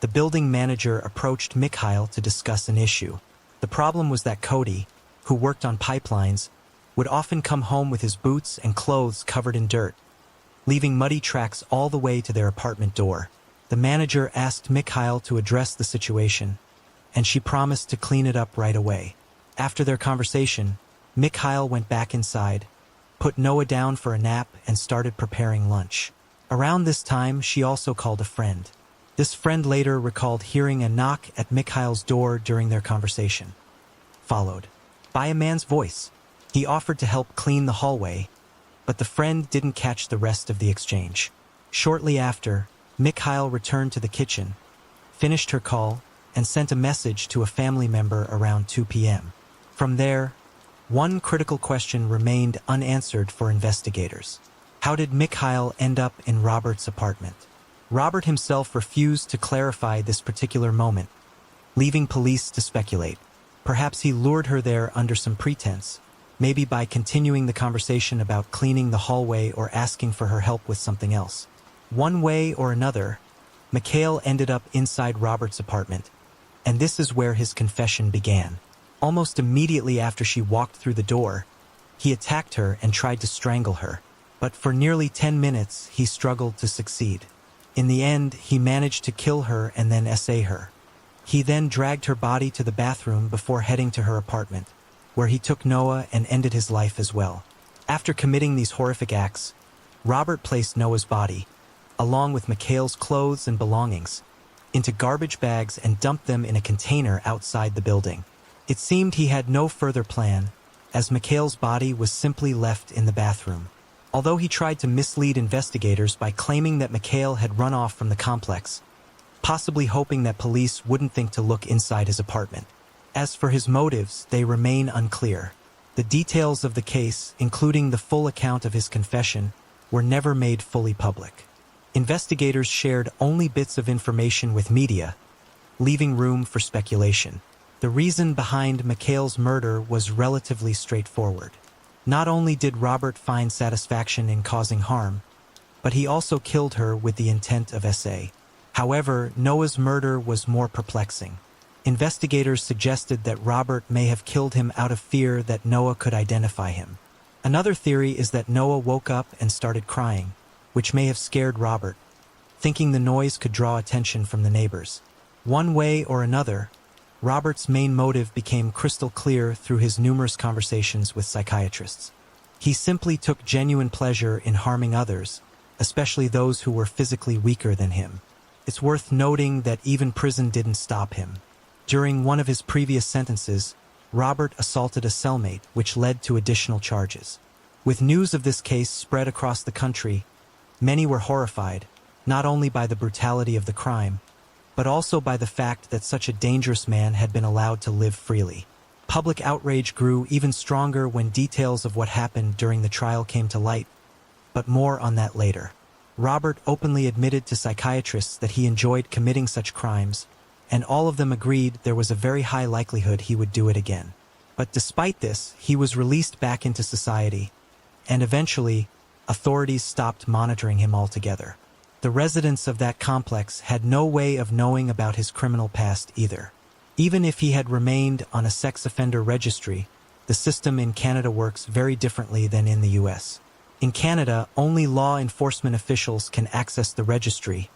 the building manager approached Mikhail to discuss an issue. The problem was that Cody, who worked on pipelines, would often come home with his boots and clothes covered in dirt, leaving muddy tracks all the way to their apartment door. The manager asked Mikhail to address the situation, and she promised to clean it up right away. After their conversation, Mikhail went back inside, put Noah down for a nap, and started preparing lunch. Around this time, she also called a friend. This friend later recalled hearing a knock at Mikhail's door during their conversation, followed by a man's voice. He offered to help clean the hallway, but the friend didn't catch the rest of the exchange. Shortly after, Mikhail returned to the kitchen, finished her call, and sent a message to a family member around 2 p.m. From there, one critical question remained unanswered for investigators. How did Mikhail end up in Robert's apartment? Robert himself refused to clarify this particular moment, leaving police to speculate. Perhaps he lured her there under some pretense, maybe by continuing the conversation about cleaning the hallway or asking for her help with something else. One way or another, Mikhail ended up inside Robert's apartment, and this is where his confession began. Almost immediately after she walked through the door, he attacked her and tried to strangle her, but for nearly 10 minutes he struggled to succeed. In the end, he managed to kill her and then essay her. He then dragged her body to the bathroom before heading to her apartment, where he took Noah and ended his life as well. After committing these horrific acts, Robert placed Noah's body, along with Mikhail's clothes and belongings, into garbage bags and dumped them in a container outside the building. It seemed he had no further plan, as Mikhail's body was simply left in the bathroom. Although he tried to mislead investigators by claiming that Mikhail had run off from the complex, possibly hoping that police wouldn't think to look inside his apartment. As for his motives, they remain unclear. The details of the case, including the full account of his confession, were never made fully public. Investigators shared only bits of information with media, leaving room for speculation. The reason behind Mikhail's murder was relatively straightforward. Not only did Robert find satisfaction in causing harm, but he also killed her with the intent of essay. However, Noah's murder was more perplexing. Investigators suggested that Robert may have killed him out of fear that Noah could identify him. Another theory is that Noah woke up and started crying, which may have scared Robert, thinking the noise could draw attention from the neighbors. One way or another, Robert's main motive became crystal clear through his numerous conversations with psychiatrists. He simply took genuine pleasure in harming others, especially those who were physically weaker than him. It's worth noting that even prison didn't stop him. During one of his previous sentences, Robert assaulted a cellmate, which led to additional charges. With news of this case spread across the country, many were horrified, not only by the brutality of the crime, but also by the fact that such a dangerous man had been allowed to live freely. Public outrage grew even stronger when details of what happened during the trial came to light, but more on that later. Robert openly admitted to psychiatrists that he enjoyed committing such crimes, and all of them agreed there was a very high likelihood he would do it again. But despite this, he was released back into society, and eventually, authorities stopped monitoring him altogether. The residents of that complex had no way of knowing about his criminal past either. Even if he had remained on a sex offender registry, the system in Canada works very differently than in the US. In Canada, only law enforcement officials can access the registry,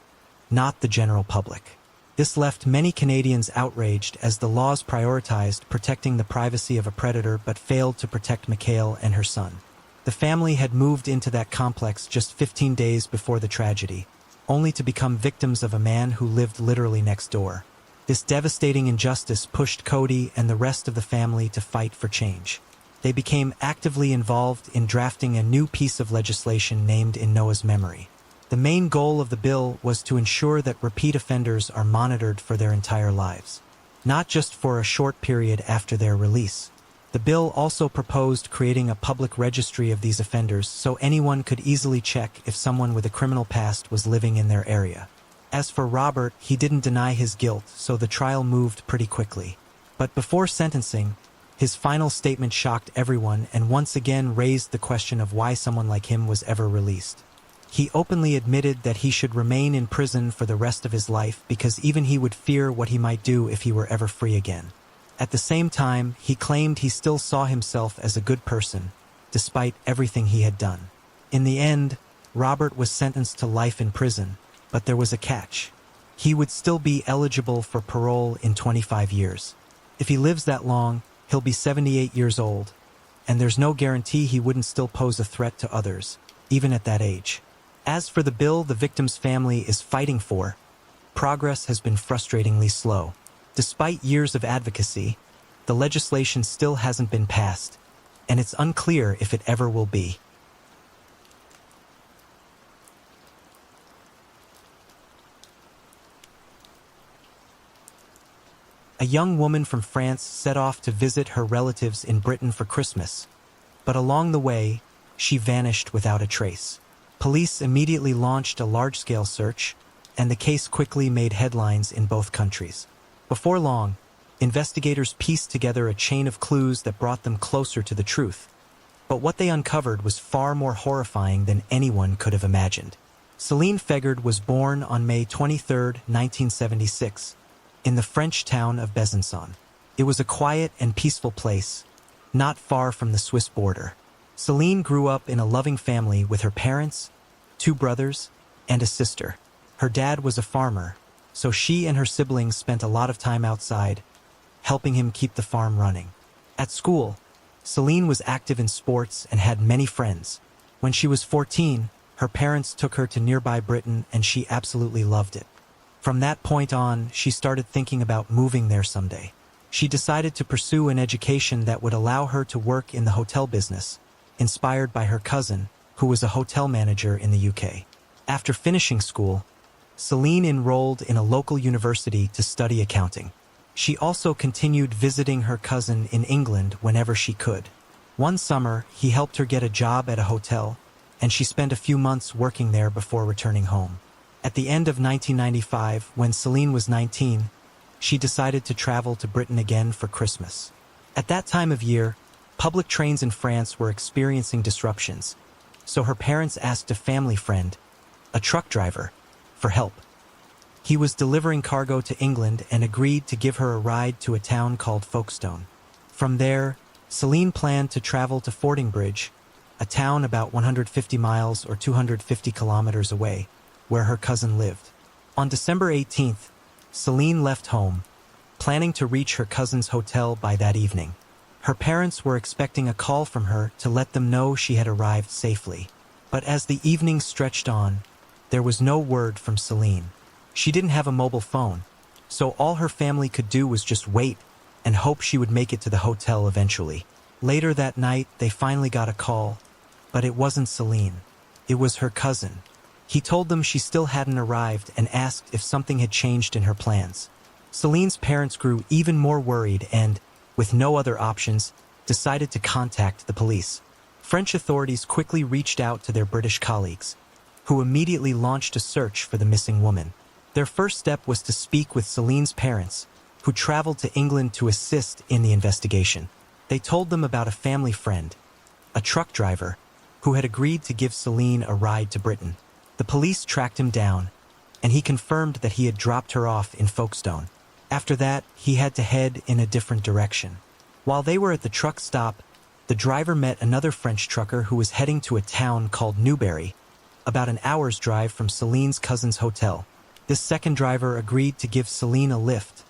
not the general public. This left many Canadians outraged as the laws prioritized protecting the privacy of a predator but failed to protect Mikhail and her son. The family had moved into that complex just 15 days before the tragedy, only to become victims of a man who lived literally next door. This devastating injustice pushed Cody and the rest of the family to fight for change. They became actively involved in drafting a new piece of legislation named in Noah's memory. The main goal of the bill was to ensure that repeat offenders are monitored for their entire lives, not just for a short period after their release. The bill also proposed creating a public registry of these offenders so anyone could easily check if someone with a criminal past was living in their area. As for Robert, he didn't deny his guilt, so the trial moved pretty quickly. But before sentencing, his final statement shocked everyone and once again raised the question of why someone like him was ever released. He openly admitted that he should remain in prison for the rest of his life because even he would fear what he might do if he were ever free again. At the same time, he claimed he still saw himself as a good person, despite everything he had done. In the end, Robert was sentenced to life in prison, but there was a catch. He would still be eligible for parole in 25 years. If he lives that long, he'll be 78 years old, and there's no guarantee he wouldn't still pose a threat to others, even at that age. As for the bill the victim's family is fighting for, progress has been frustratingly slow. Despite years of advocacy, the legislation still hasn't been passed, and it's unclear if it ever will be. A young woman from France set off to visit her relatives in Britain for Christmas, but along the way, she vanished without a trace. Police immediately launched a large-scale search, and the case quickly made headlines in both countries. Before long, investigators pieced together a chain of clues that brought them closer to the truth. But what they uncovered was far more horrifying than anyone could have imagined. Céline Fegard was born on May 23, 1976, in the French town of Besançon. It was a quiet and peaceful place, not far from the Swiss border. Céline grew up in a loving family with her parents, 2 brothers, and a sister. Her dad was a farmer, so she and her siblings spent a lot of time outside, helping him keep the farm running. At school, Céline was active in sports and had many friends. When she was 14, her parents took her to nearby Britain and she absolutely loved it. From that point on, she started thinking about moving there someday. She decided to pursue an education that would allow her to work in the hotel business, inspired by her cousin, who was a hotel manager in the UK. After finishing school, Céline enrolled in a local university to study accounting. She also continued visiting her cousin in England whenever she could. One summer, he helped her get a job at a hotel, and she spent a few months working there before returning home. At the end of 1995, when Céline was 19, she decided to travel to Britain again for Christmas. At that time of year, public trains in France were experiencing disruptions, so her parents asked a family friend, a truck driver, for help. He was delivering cargo to England and agreed to give her a ride to a town called Folkestone. From there, Céline planned to travel to Fordingbridge, a town about 150 miles or 250 kilometers away, where her cousin lived. On December 18th, Céline left home, planning to reach her cousin's hotel by that evening. Her parents were expecting a call from her to let them know she had arrived safely. But as the evening stretched on, there was no word from Céline. She didn't have a mobile phone, so all her family could do was just wait and hope she would make it to the hotel eventually. Later that night, they finally got a call, but it wasn't Céline. It was her cousin. He told them she still hadn't arrived and asked if something had changed in her plans. Céline's parents grew even more worried and, with no other options, decided to contact the police. French authorities quickly reached out to their British colleagues, who immediately launched a search for the missing woman. Their first step was to speak with Céline's parents, who traveled to England to assist in the investigation. They told them about a family friend, a truck driver, who had agreed to give Céline a ride to Britain. The police tracked him down, and he confirmed that he had dropped her off in Folkestone. After that, he had to head in a different direction. While they were at the truck stop, the driver met another French trucker who was heading to a town called Newbury, about an hour's drive from Céline's cousin's hotel. This second driver agreed to give Celine a lift,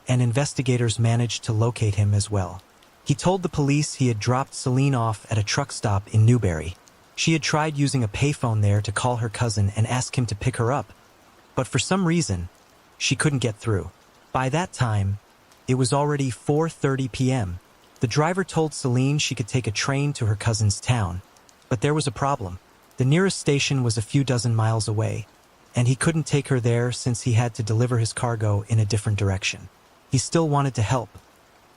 and investigators managed to locate him as well. He told the police he had dropped Celine off at a truck stop in Newbury. She had tried using a payphone there to call her cousin and ask him to pick her up, but for some reason, she couldn't get through. By that time, it was already 4:30 p.m. The driver told Celine she could take a train to her cousin's town, but there was a problem. The nearest station was a few dozen miles away, and he couldn't take her there since he had to deliver his cargo in a different direction. He still wanted to help,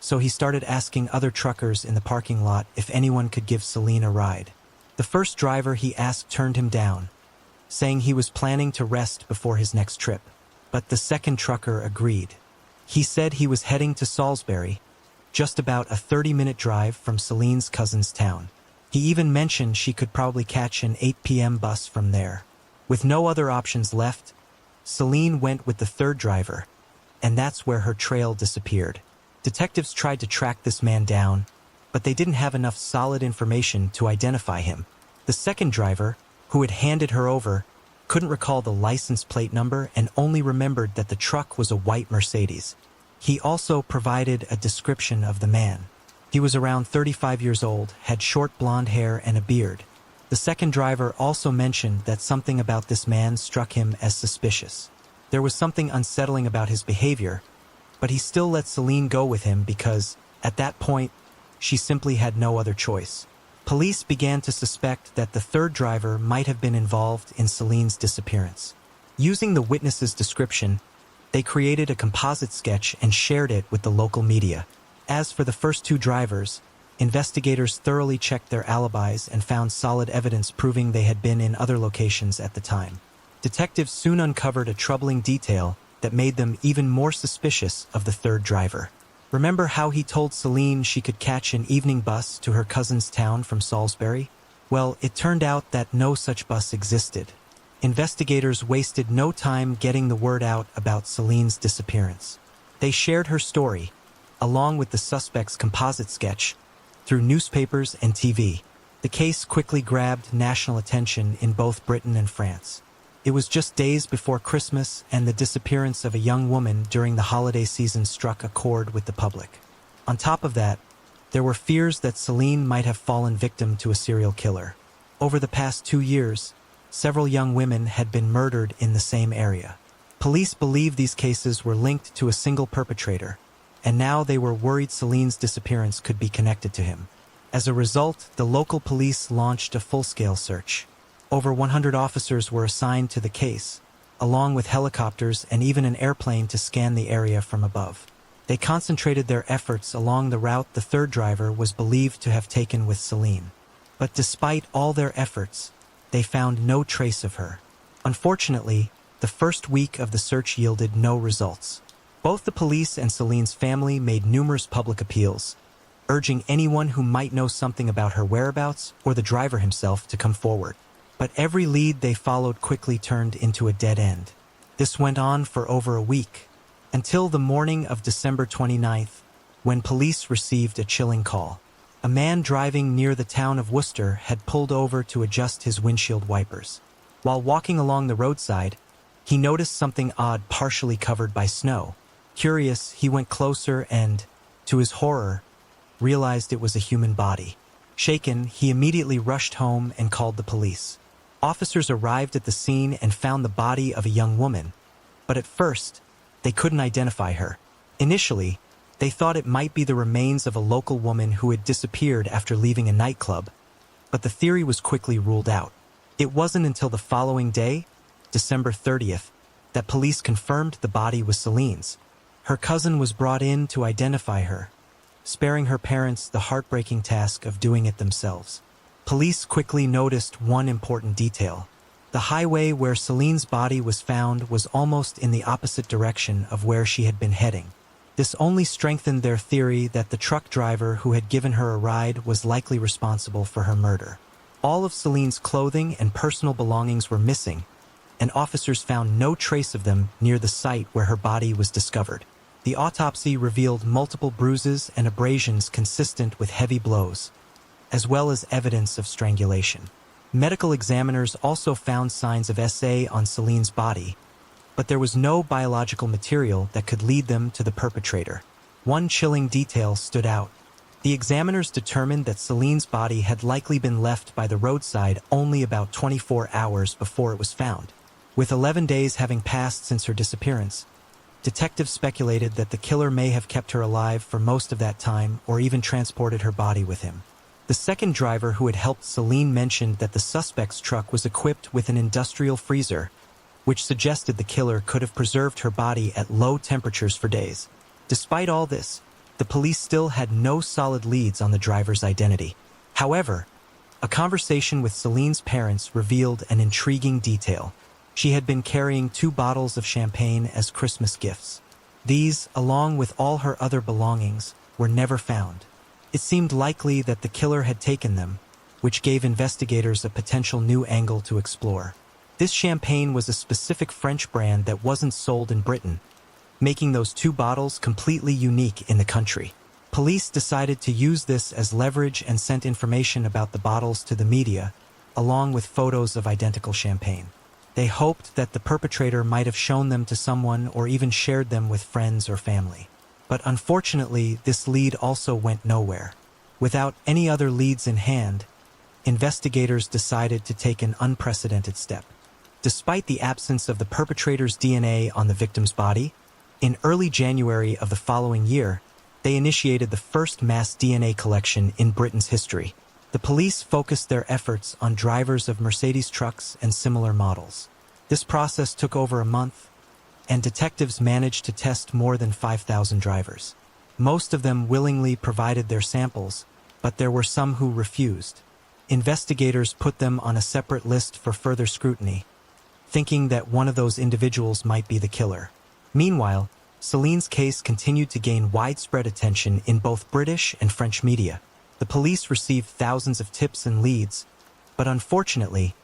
so he started asking other truckers in the parking lot if anyone could give Celine a ride. The first driver he asked turned him down, saying he was planning to rest before his next trip. But the second trucker agreed. He said he was heading to Salisbury, just about a 30-minute drive from Celine's cousin's town. He even mentioned she could probably catch an 8 p.m. bus from there. With no other options left, Celine went with the third driver, and that's where her trail disappeared. Detectives tried to track this man down, but they didn't have enough solid information to identify him. The second driver, who had handed her over, couldn't recall the license plate number and only remembered that the truck was a white Mercedes. He also provided a description of the man. He was around 35 years old, had short blonde hair and a beard. The second driver also mentioned that something about this man struck him as suspicious. There was something unsettling about his behavior, but he still let Celine go with him because, at that point, she simply had no other choice. Police began to suspect that the third driver might have been involved in Celine's disappearance. Using the witness's description, they created a composite sketch and shared it with the local media. As for the first two drivers, investigators thoroughly checked their alibis and found solid evidence proving they had been in other locations at the time. Detectives soon uncovered a troubling detail that made them even more suspicious of the third driver. Remember how he told Celine she could catch an evening bus to her cousin's town from Salisbury? Well, it turned out that no such bus existed. Investigators wasted no time getting the word out about Celine's disappearance. They shared her story, along with the suspect's composite sketch, through newspapers and TV. The case quickly grabbed national attention in both Britain and France. It was just days before Christmas, and the disappearance of a young woman during the holiday season struck a chord with the public. On top of that, there were fears that Celine might have fallen victim to a serial killer. Over the past 2 years, several young women had been murdered in the same area. Police believed these cases were linked to a single perpetrator, and now they were worried Celine's disappearance could be connected to him. As a result, the local police launched a full-scale search. Over 100 officers were assigned to the case, along with helicopters and even an airplane to scan the area from above. They concentrated their efforts along the route the third driver was believed to have taken with Celine. But despite all their efforts, they found no trace of her. Unfortunately, the first week of the search yielded no results. Both the police and Celine's family made numerous public appeals, urging anyone who might know something about her whereabouts or the driver himself to come forward. But every lead they followed quickly turned into a dead end. This went on for over a week, until the morning of December 29th, when police received a chilling call. A man driving near the town of Worcester had pulled over to adjust his windshield wipers. While walking along the roadside, he noticed something odd partially covered by snow. Curious, he went closer and, to his horror, realized it was a human body. Shaken, he immediately rushed home and called the police. Officers arrived at the scene and found the body of a young woman, but at first, they couldn't identify her. Initially, they thought it might be the remains of a local woman who had disappeared after leaving a nightclub, but the theory was quickly ruled out. It wasn't until the following day, December 30th, that police confirmed the body was Celine's. Her cousin was brought in to identify her, sparing her parents the heartbreaking task of doing it themselves. Police quickly noticed one important detail. The highway where Celine's body was found was almost in the opposite direction of where she had been heading. This only strengthened their theory that the truck driver who had given her a ride was likely responsible for her murder. All of Celine's clothing and personal belongings were missing, and officers found no trace of them near the site where her body was discovered. The autopsy revealed multiple bruises and abrasions consistent with heavy blows, as well as evidence of strangulation. Medical examiners also found signs of SA on Celine's body, but there was no biological material that could lead them to the perpetrator. One chilling detail stood out. The examiners determined that Celine's body had likely been left by the roadside only about 24 hours before it was found. With 11 days having passed since her disappearance, detectives speculated that the killer may have kept her alive for most of that time or even transported her body with him. The second driver who had helped Celine mentioned that the suspect's truck was equipped with an industrial freezer, which suggested the killer could have preserved her body at low temperatures for days. Despite all this, the police still had no solid leads on the driver's identity. However, a conversation with Celine's parents revealed an intriguing detail. She had been carrying 2 bottles of champagne as Christmas gifts. These, along with all her other belongings, were never found. It seemed likely that the killer had taken them, which gave investigators a potential new angle to explore. This champagne was a specific French brand that wasn't sold in Britain, making those 2 bottles completely unique in the country. Police decided to use this as leverage and sent information about the bottles to the media, along with photos of identical champagne. They hoped that the perpetrator might have shown them to someone or even shared them with friends or family. But unfortunately, this lead also went nowhere. Without any other leads in hand, investigators decided to take an unprecedented step. Despite the absence of the perpetrator's DNA on the victim's body, in early January of the following year, they initiated the first mass DNA collection in Britain's history. The police focused their efforts on drivers of Mercedes trucks and similar models. This process took over a month, and detectives managed to test more than 5,000 drivers. Most of them willingly provided their samples, but there were some who refused. Investigators put them on a separate list for further scrutiny, thinking that one of those individuals might be the killer. Meanwhile, Celine's case continued to gain widespread attention in both British and French media. The police received thousands of tips and leads, but unfortunately,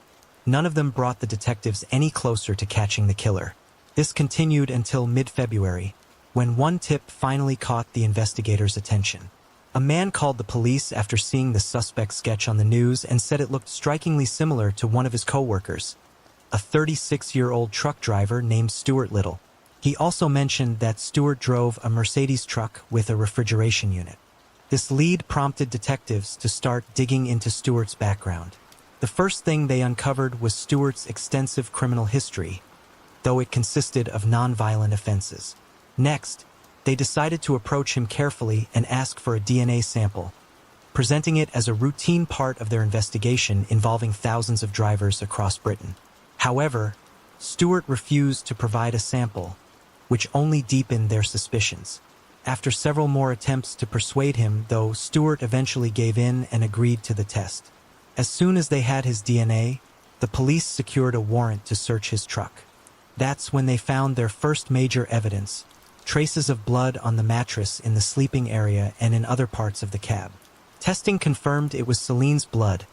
none of them brought the detectives any closer to catching the killer. This continued until mid-February, when one tip finally caught the investigators' attention. A man called the police after seeing the suspect's sketch on the news and said it looked strikingly similar to one of his co-workers, a 36-year-old truck driver named Stuart Little. He also mentioned that Stuart drove a Mercedes truck with a refrigeration unit. This lead prompted detectives to start digging into Stuart's background. The first thing they uncovered was Stuart's extensive criminal history, though it consisted of non-violent offenses. Next, they decided to approach him carefully and ask for a DNA sample, presenting it as a routine part of their investigation involving thousands of drivers across Britain. However, Stuart refused to provide a sample, which only deepened their suspicions. After several more attempts to persuade him, though, Stuart eventually gave in and agreed to the test. As soon as they had his DNA, the police secured a warrant to search his truck. That's when they found their first major evidence, traces of blood on the mattress in the sleeping area and in other parts of the cab. Testing confirmed it was Celine's blood,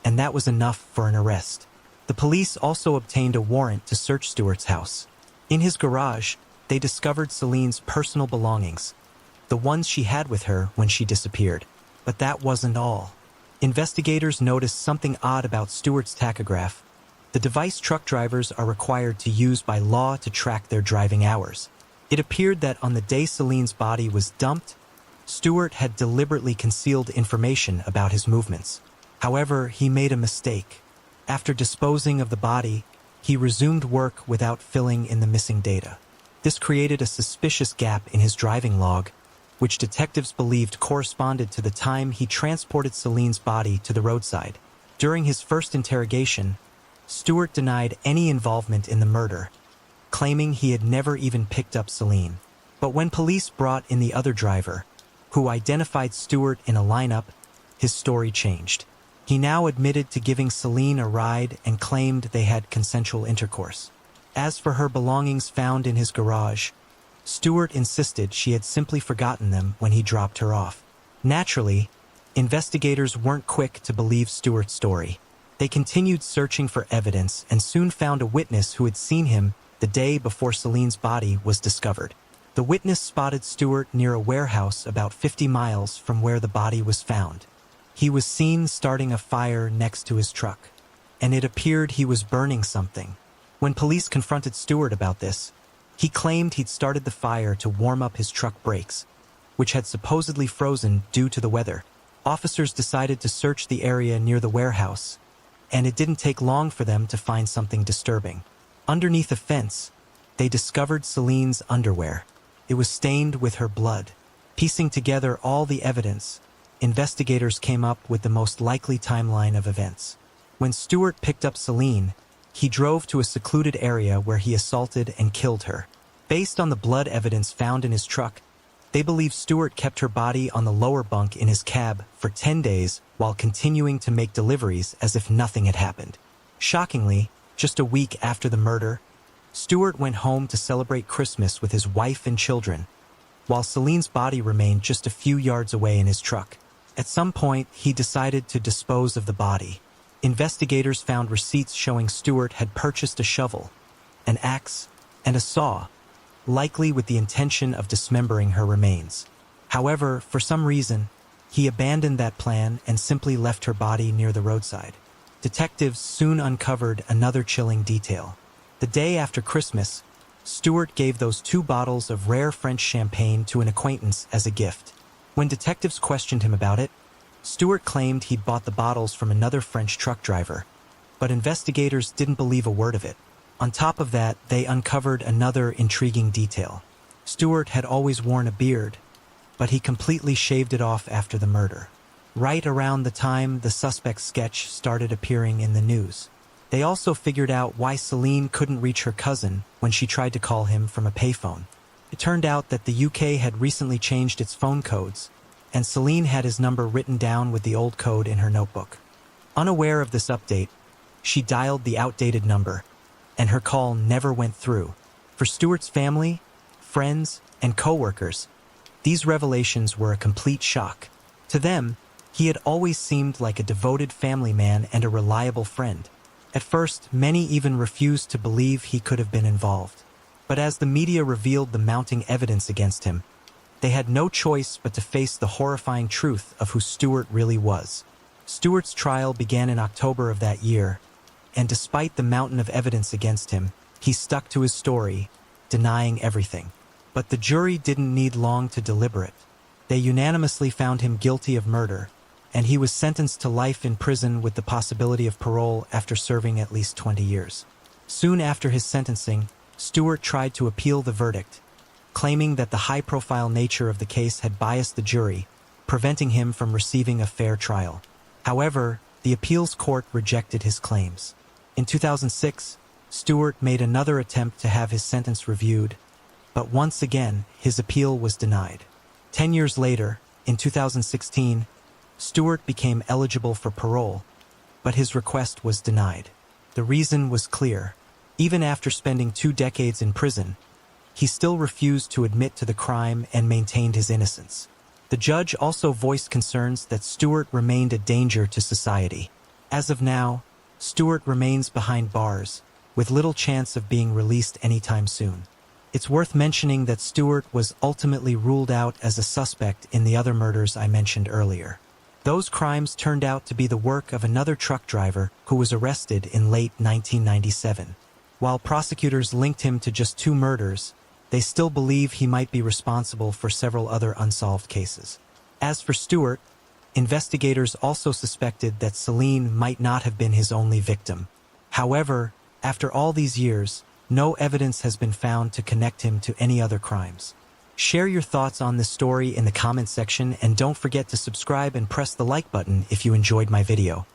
and that was enough for an arrest. The police also obtained a warrant to search Stuart's house. In his garage, they discovered Celine's personal belongings, the ones she had with her when she disappeared. But that wasn't all. Investigators noticed something odd about Stuart's tachograph, the device truck drivers are required to use by law to track their driving hours. It appeared that on the day Celine's body was dumped, Stuart had deliberately concealed information about his movements. However, he made a mistake. After disposing of the body, he resumed work without filling in the missing data. This created a suspicious gap in his driving log, which detectives believed corresponded to the time he transported Celine's body to the roadside. During his first interrogation, Stuart denied any involvement in the murder, claiming he had never even picked up Celine. But when police brought in the other driver, who identified Stuart in a lineup, his story changed. He now admitted to giving Celine a ride and claimed they had consensual intercourse. As for her belongings found in his garage, Stuart insisted she had simply forgotten them when he dropped her off. Naturally, investigators weren't quick to believe Stuart's story. They continued searching for evidence and soon found a witness who had seen him the day before Celine's body was discovered. The witness spotted Stuart near a warehouse about 50 miles from where the body was found. He was seen starting a fire next to his truck, and it appeared he was burning something, When police confronted Stewart about this, he claimed he'd started the fire to warm up his truck brakes, which had supposedly frozen due to the weather. Officers decided to search the area near the warehouse, and it didn't take long for them to find something disturbing. Underneath a fence, they discovered Celine's underwear. It was stained with her blood. Piecing together all the evidence, investigators came up with the most likely timeline of events. When Stewart picked up Celine, he drove to a secluded area where he assaulted and killed her. Based on the blood evidence found in his truck, they believe Stewart kept her body on the lower bunk in his cab for 10 days while continuing to make deliveries as if nothing had happened. Shockingly, just a week after the murder, Stewart went home to celebrate Christmas with his wife and children, while Celine's body remained just a few yards away in his truck. At some point, he decided to dispose of the body. Investigators found receipts showing Stewart had purchased a shovel, an axe, and a saw, likely with the intention of dismembering her remains. However, for some reason, he abandoned that plan and simply left her body near the roadside. Detectives soon uncovered another chilling detail. The day after Christmas, Stewart gave those 2 bottles of rare French champagne to an acquaintance as a gift. When detectives questioned him about it, Stewart claimed he'd bought the bottles from another French truck driver, but investigators didn't believe a word of it. On top of that, they uncovered another intriguing detail. Stewart had always worn a beard, but he completely shaved it off after the murder. Right around the time the suspect's sketch started appearing in the news. They also figured out why Celine couldn't reach her cousin when she tried to call him from a payphone. It turned out that the UK had recently changed its phone codes, and Celine had his number written down with the old code in her notebook. Unaware of this update, she dialed the outdated number, and her call never went through. For Stewart's family, friends, and co-workers, these revelations were a complete shock. To them, he had always seemed like a devoted family man and a reliable friend. At first, many even refused to believe he could have been involved. But as the media revealed the mounting evidence against him, they had no choice but to face the horrifying truth of who Stewart really was. Stewart's trial began in October of that year, and despite the mountain of evidence against him, he stuck to his story, denying everything. But the jury didn't need long to deliberate. They unanimously found him guilty of murder, and he was sentenced to life in prison with the possibility of parole after serving at least 20 years. Soon after his sentencing, Stewart tried to appeal the verdict, claiming that the high-profile nature of the case had biased the jury, preventing him from receiving a fair trial. However, the appeals court rejected his claims. In 2006, Stewart made another attempt to have his sentence reviewed, but once again, his appeal was denied. 10 years later, in 2016, Stewart became eligible for parole, but his request was denied. The reason was clear. Even after spending 2 decades in prison, he still refused to admit to the crime and maintained his innocence. The judge also voiced concerns that Stewart remained a danger to society. As of now, Stewart remains behind bars, with little chance of being released anytime soon. It's worth mentioning that Stewart was ultimately ruled out as a suspect in the other murders I mentioned earlier. Those crimes turned out to be the work of another truck driver who was arrested in late 1997. While prosecutors linked him to just 2 murders, they still believe he might be responsible for several other unsolved cases. As for Stewart, investigators also suspected that Celine might not have been his only victim. However, after all these years, no evidence has been found to connect him to any other crimes. Share your thoughts on this story in the comment section, and don't forget to subscribe and press the like button if you enjoyed my video.